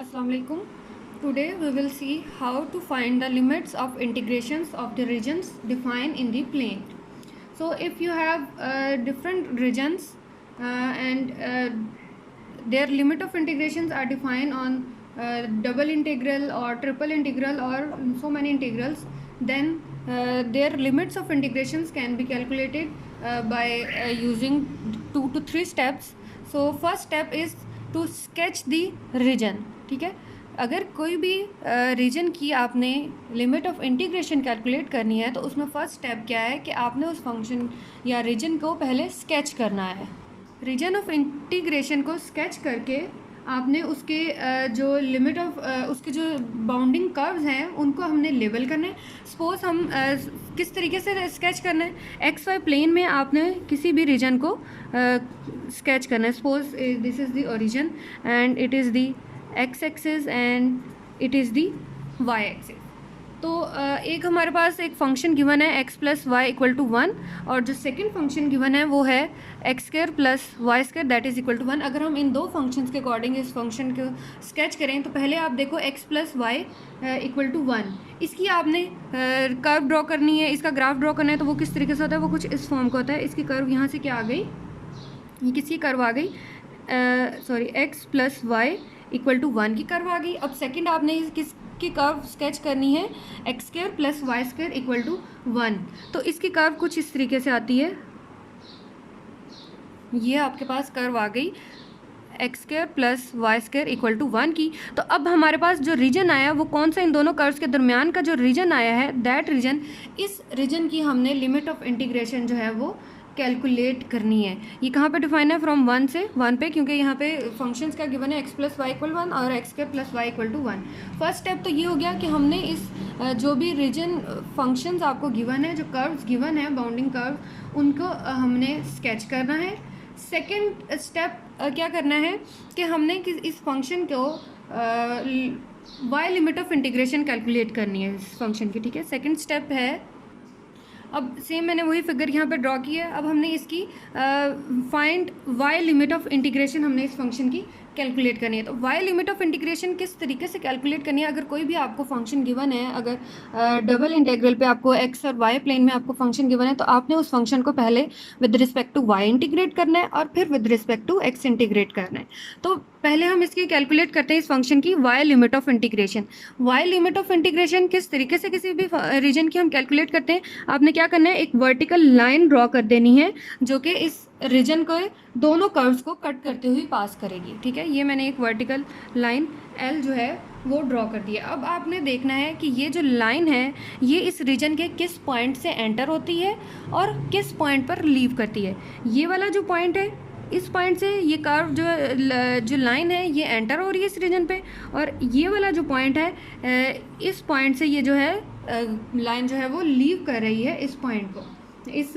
Assalamu alaikum. Today we will see how to find the limits of integrations of the regions defined in the plane. So if you have different regions and their limit of integrations are defined on double integral or triple integral or so many integrals, then their limits of integrations can be calculated by using 2 to 3 steps. So first step is to sketch the region. ठीक है, अगर कोई भी reason की आपने limit of integration calculate करनी है तो उसमें फर्स्ट स्टेप क्या है कि आपने उस फंक्शन या रीजन को पहले स्केच करना है. रीजन ऑफ इंटीग्रेशन को स्केच करके आपने उसके जो लिमिट ऑफ उसके जो बाउंडिंग कर्व्स हैं उनको हमने लेबल करना है. सपोज हम किस तरीके से स्केच करना है, एक्स वाई प्लेन में आपने किसी भी रीजन को स्केच करना है. Suppose this is the origin and it is the X axis and it is the Y axis. तो एक हमारे पास एक फंक्शन गिवन है X plus Y equal to 1 और जो सेकंड फंक्शन गिवन है वो है X square plus Y square that is equal to 1. अगर हम इन दो फंक्शंस के अकॉर्डिंग इस फंक्शन को स्केच करें तो पहले आप देखो X plus Y equal to 1, इसकी आपने कर्व ड्रॉ करनी है, इसका ग्राफ ड्रॉ करना है. तो वो किस तरीके से होता है, वो कुछ इस फॉर्म का होता है. इसकी कर्व यहाँ से क्या आ गई, ये किसकी कर्व आ गई, sorry X plus Y equal to 1 की कर्व आ गई. अब सेकंड आपने किसकी कर्व स्केच करनी है, X square plus Y square equal to 1. तो इसकी कर्व कुछ इस तरीके से आती है, ये आपके पास कर्व आ गई X square plus Y square equal to 1 की. तो अब हमारे पास जो रीजन आया वो कौन सा, इन दोनों कर्व्स के दरमियान का जो रीजन आया है दैट रीजन, इस रीजन की हमने लिमिट ऑफ इंटीग्रेशन जो है वो कैलकुलेट करनी है. ये कहाँ पे डिफाइन है, फ्रॉम 1 से 1 पे, क्योंकि यहाँ पे फंक्शंस का गिवन है एक्स प्लस वाई इक्वल 1 और X square plus Y equal to 1. First step तो ये हो गया कि हमने इस जो भी रीजन फंक्शंस आपको गिवन है, जो कर्व्स गिवन है बाउंडिंग कर्व, उनको हमने स्केच करना है. सेकेंड स्टेप क्या करना है कि हमने इस फंक्शन को Y limit of integration calculate करनी है इस फंक्शन की. ठीक है, सेकेंड स्टेप है, अब सेम मैंने वही फिगर यहाँ पे ड्रॉ की है. अब हमने इसकी find Y limit of integration हमने इस फंक्शन की कैलकुलेट करनी है. तो वाई लिमिट ऑफ इंटीग्रेशन किस तरीके से कैलकुलेट करनी है, अगर कोई भी आपको फंक्शन गिवन है, अगर डबल इंटीग्रल पे आपको एक्स और वाई प्लेन में आपको फंक्शन गिवन है तो आपने उस फंक्शन को पहले with respect to Y integrate करना है और फिर with respect to X integrate करना है. तो पहले हम इसकी कैलकुलेट करते हैं इस फंक्शन की Y limit of integration. Y limit of integration किस तरीके से किसी भी रीजन की हम कैलकुलेट करते हैं, आपने क्या करना है, एक वर्टिकल लाइन ड्रॉ कर देनी है जो कि इस रीजन को दोनों कर्व्स को कट करते हुए पास करेगी. ठीक है, ये मैंने एक वर्टिकल लाइन एल जो है वो ड्रॉ कर दिया. अब आपने देखना है कि ये जो लाइन है ये इस रीजन के किस पॉइंट से एंटर होती है और किस पॉइंट पर लीव करती है. ये वाला जो पॉइंट है, इस पॉइंट से ये कर्व जो लाइन है ये एंटर हो रही है इस रीजन पे, और ये वाला जो पॉइंट है इस पॉइंट से ये जो है लाइन जो है वो लीव कर रही है इस पॉइंट को, इस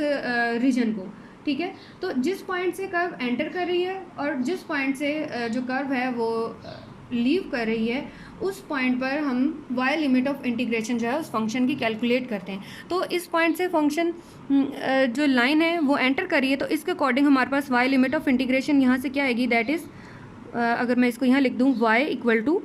रीजन को. ठीक है, तो जिस पॉइंट से कर्व एंटर कर रही है और जिस पॉइंट से जो कर्व है वो लीव कर रही है, उस पॉइंट पर हम वाई लिमिट ऑफ इंटीग्रेशन जो है उस फंक्शन की कैलकुलेट करते हैं. तो इस पॉइंट से फंक्शन जो लाइन है वो एंटर कर रही है, तो इसके अकॉर्डिंग हमारे पास वाई लिमिट ऑफ इंटीग्रेशन यहाँ से क्या आएगी, दैट इज़ अगर मैं इसको यहाँ लिख दूँ Y equal to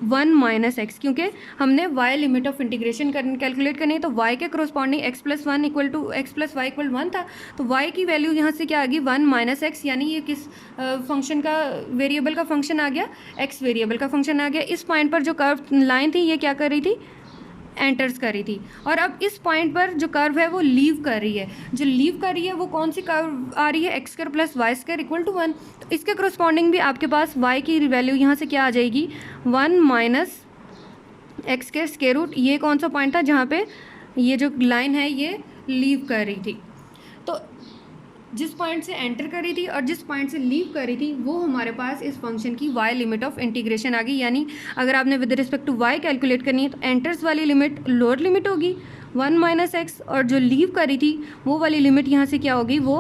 1 minus X, क्योंकि हमने Y limit of integration calculate करनी है. तो वाई के corresponding X plus 1 equal to X plus Y equal 1 था, तो वाई की वैल्यू यहाँ से क्या आ गई 1 माइनस एक्स, यानी ये किस फंक्शन का वेरिएबल का फंक्शन आ गया, एक्स वेरिएबल का फंक्शन आ गया. इस पॉइंट पर जो कर्व लाइन थी ये क्या कर रही थी, एंटर्स कर रही थी. और अब इस पॉइंट पर जो कर्व है वो लीव कर रही है, जो लीव कर रही है वो कौन सी कर्व आ रही है, X square plus Y square equal to 1. तो इसके करस्पॉन्डिंग भी आपके पास वाई की वैल्यू यहाँ से क्या आ जाएगी 1 माइनस एक्स के स्क्वायर रूट. ये कौन सा पॉइंट था जहाँ पे ये जो लाइन है ये लीव कर रही थी. तो जिस पॉइंट से एंटर कर रही थी और जिस पॉइंट से लीव कर रही थी वो हमारे पास इस फंक्शन की वाई लिमिट ऑफ इंटीग्रेशन आ गई. यानी अगर आपने with respect to Y calculate करनी है तो एंटर्स वाली लिमिट लोअर लिमिट होगी 1 माइनस एक्स, और जो लीव कर रही थी वो वाली लिमिट यहाँ से क्या होगी, वो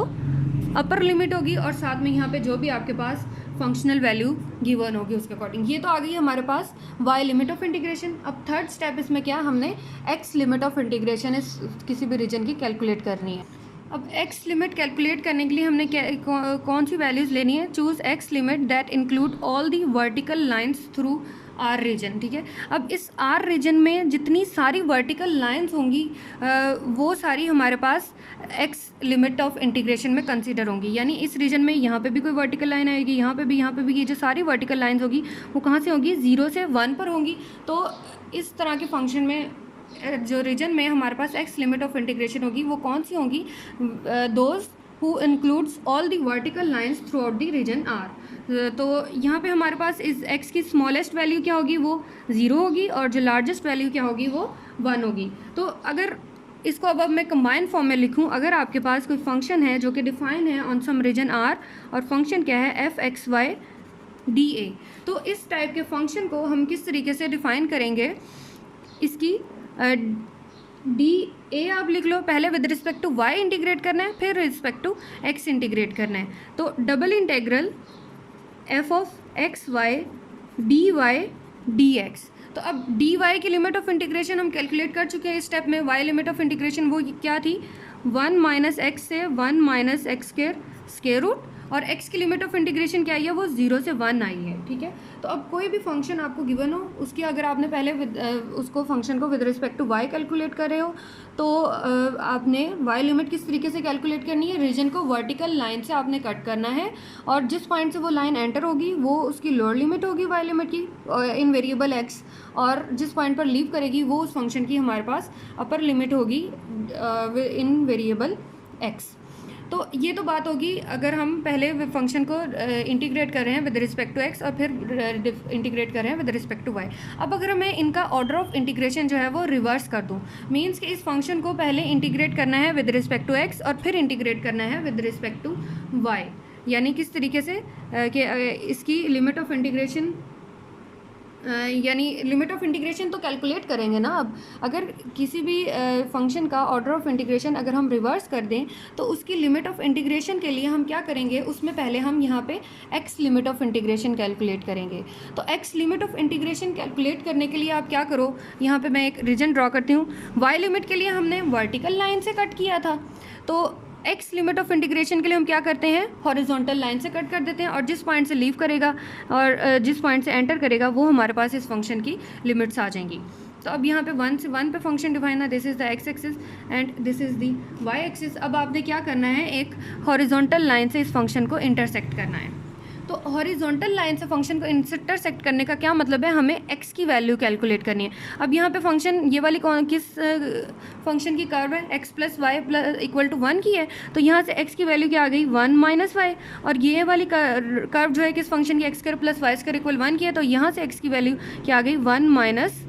अपर लिमिट होगी, और साथ में यहाँ पे जो भी आपके पास फंक्शनल वैल्यू गिवन होगी उसके अकॉर्डिंग. ये तो आ गई हमारे पास वाई लिमिट ऑफ इंटीग्रेशन. अब थर्ड स्टेप इसमें क्या, हमने एक्स लिमिट ऑफ इंटीग्रेशन इस किसी भी रीजन की कैलकुलेट करनी है. अब एक्स लिमिट कैलकुलेट करने के लिए हमने कौन सी वैल्यूज़ लेनी है? Choose X limit that include all the vertical lines through our region, ठीक है। अब इस आर रीजन में जितनी सारी वर्टिकल लाइंस होंगी वो सारी हमारे पास एक्स लिमिट ऑफ इंटीग्रेशन में कंसीडर होंगी। यानी इस रीजन में यहाँ पे भी कोई वर्टिकल लाइन आएगी, यहाँ पे भी ये जो सारी वर्टिकल लाइंस होगी वो कहाँ से होगी? 0 से 1 पर होंगी। तो इस तरह के फंक्शन में जो रीजन में हमारे पास एक्स लिमिट ऑफ इंटीग्रेशन होगी वो कौन सी होंगी? Those who includes all the vertical lines throughout the region R. तो यहाँ पे हमारे पास इस एक्स की स्मॉलेस्ट वैल्यू क्या होगी? वो 0 होगी, और जो लार्जेस्ट वैल्यू क्या होगी? वो 1 होगी। तो अगर इसको अब मैं कंबाइन फॉर्म में लिखूँ, अगर आपके पास कोई फंक्शन है जो कि डिफाइन है ऑन सम रीजन आर, और फंक्शन क्या है? F X Y D A. तो इस टाइप के फंक्शन को हम किस तरीके से डिफाइन करेंगे? इसकी डी ए आप लिख लो, पहले with respect to Y integrate करना है, फिर रिस्पेक्ट टू एक्स इंटीग्रेट करना है। तो double integral F of X Y D Y D X. तो अब डी वाई की लिमिट ऑफ इंटीग्रेशन हम कैलकुलेट कर चुके हैं इस स्टेप में। वाई लिमिट ऑफ इंटीग्रेशन वो क्या थी? 1 माइनस एक्स से 1 माइनस एक्स स्क्वायर रूट, और x की लिमिट ऑफ इंटीग्रेशन क्या आई है? वो 0 से 1 आई है, ठीक है। तो अब कोई भी फंक्शन आपको गिवन हो, उसकी अगर आपने पहले उसको फंक्शन को with respect to y calculate कर रहे हो, तो आपने y लिमिट किस तरीके से कैलकुलेट करनी है? रीजन को वर्टिकल लाइन से आपने कट करना है, और जिस पॉइंट से वो लाइन एंटर होगी वो उसकी लोअर लिमिट होगी y लिमिट की इन वेरिएबल x, और जिस पॉइंट पर लीव करेगी वो उस फंक्शन की हमारे पास अपर लिमिट होगी इन वेरिएबल x। तो ये तो बात होगी अगर हम पहले फंक्शन को इंटीग्रेट कर रहे हैं विद रिस्पेक्ट टू एक्स, और फिर इंटीग्रेट कर रहे हैं विद रिस्पेक्ट टू वाई। अब अगर मैं इनका ऑर्डर ऑफ इंटीग्रेशन जो है वो रिवर्स कर दूं, मींस कि इस फंक्शन को पहले इंटीग्रेट करना है विद रिस्पेक्ट टू एक्स, और फिर इंटीग्रेट करना है विद रिस्पेक्ट टू वाई। यानी किस तरीके से कि इसकी लिमिट ऑफ इंटीग्रेशन, यानी लिमिट ऑफ इंटीग्रेशन तो कैलकुलेट करेंगे ना। अब अगर किसी भी फंक्शन का ऑर्डर ऑफ इंटीग्रेशन अगर हम रिवर्स कर दें, तो उसकी लिमिट ऑफ इंटीग्रेशन के लिए हम क्या करेंगे? उसमें पहले हम यहाँ पे x limit of integration calculate करेंगे। तो x limit of integration calculate करने के लिए आप क्या करो? यहाँ पे मैं एक रीजन ड्रॉ करती हूँ। y लिमिट के लिए हमने वर्टिकल लाइन से कट किया था, तो एक्स लिमिट ऑफ इंटीग्रेशन के लिए हम क्या करते हैं? हॉरिजॉन्टल लाइन से कट कर देते हैं, और जिस पॉइंट से लीव करेगा और जिस पॉइंट से एंटर करेगा वो हमारे पास इस फंक्शन की लिमिट्स आ जाएंगी। तो अब यहाँ पे 1 से 1 पे फंक्शन डिफाइन है, this is the X axis and this is the Y axis. अब आपने क्या करना है? एक हॉरिजॉन्टल लाइन से इस फंक्शन को इंटरसेक्ट करना है। तो हॉरिजॉन्टल लाइन से फंक्शन को इंटरसेक्ट करने का क्या मतलब है? हमें x की वैल्यू कैलकुलेट करनी है। अब यहाँ पे फंक्शन ये वाली किस फंक्शन की कर्व है? x plus Y plus equal to 1 की है, तो यहाँ से x की वैल्यू क्या आ गई? 1 माइनस वाई। और ये वाली कर्व जो है किस फंक्शन की? x square plus Y square equal 1 की है, तो यहाँ से x की वैल्यू क्या आ गई? 1 माइनस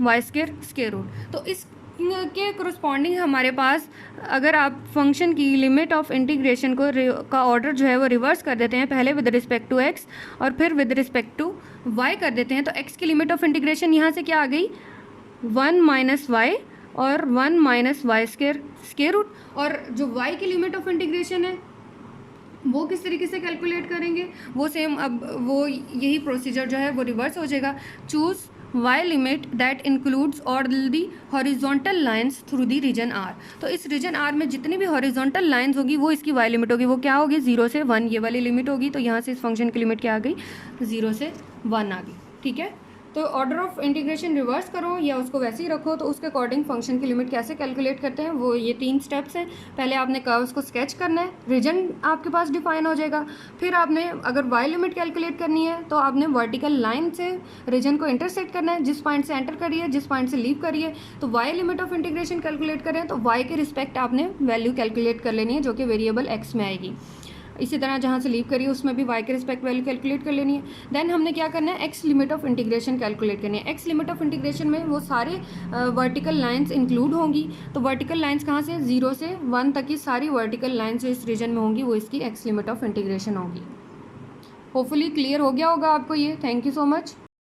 वाई स्क्वायर रूट। तो इस के कोरस्पॉन्डिंग हमारे पास अगर आप फंक्शन की लिमिट ऑफ इंटीग्रेशन का ऑर्डर जो है वो रिवर्स कर देते हैं, पहले विद रिस्पेक्ट टू एक्स और फिर विद रिस्पेक्ट टू वाई कर देते हैं, तो एक्स की लिमिट ऑफ इंटीग्रेशन यहाँ से क्या आ गई? 1 माइनस वाई और 1 माइनस वाई स्क्वायर रूट। और जो वाई की लिमिट ऑफ इंटीग्रेशन है वो किस तरीके से कैलकुलेट करेंगे? वो सेम, अब वो यही प्रोसीजर जो है वो रिवर्स हो जाएगा। Choose y limit that includes all the horizontal lines through the region r। तो इस रीजन r में जितनी भी हॉरिजॉन्टल लाइंस होगी वो इसकी y लिमिट होगी। वो क्या होगी? 0 से 1 ये वाली लिमिट होगी। तो यहाँ से इस फंक्शन की लिमिट क्या आ गई? 0 से 1 आ गई, ठीक है। तो ऑर्डर ऑफ इंटीग्रेशन रिवर्स करो या उसको वैसे ही रखो, तो उसके अकॉर्डिंग फंक्शन की लिमिट कैसे कैलकुलेट करते हैं वो ये 3 स्टेप्स हैं। पहले आपने कर्व्स को स्केच करना है, रीजन आपके पास डिफाइन हो जाएगा। फिर आपने अगर वाई लिमिट कैलकुलेट करनी है तो आपने वर्टिकल लाइन से रीजन को इंटरसेक्ट करना है, जिस पॉइंट से एंटर करिए जिस पॉइंट से लीव करिए। तो Y limit of integration calculate करें तो वाई के रिस्पेक्ट आपने वैल्यू कैलकुलेट कर लेनी है जो कि वेरिएबल एक्स में आएगी। इसी तरह जहाँ से लीव करिए उसमें भी y के रिस्पेक्ट वैल्यू कैलकुलेट कर लेनी है। देन हमने क्या करना है? x limit of integration calculate करनी है। x लिमिट ऑफ इंटीग्रेशन में वो सारे वर्टिकल लाइंस इंक्लूड होंगी। तो वर्टिकल लाइंस कहाँ से? 0 से 1 तक की सारी वर्टिकल लाइंस जो इस रीजन में होंगी वो इसकी x लिमिट ऑफ इंटीग्रेशन होगी। होपफुली क्लियर हो गया होगा आपको ये। Thank you so much.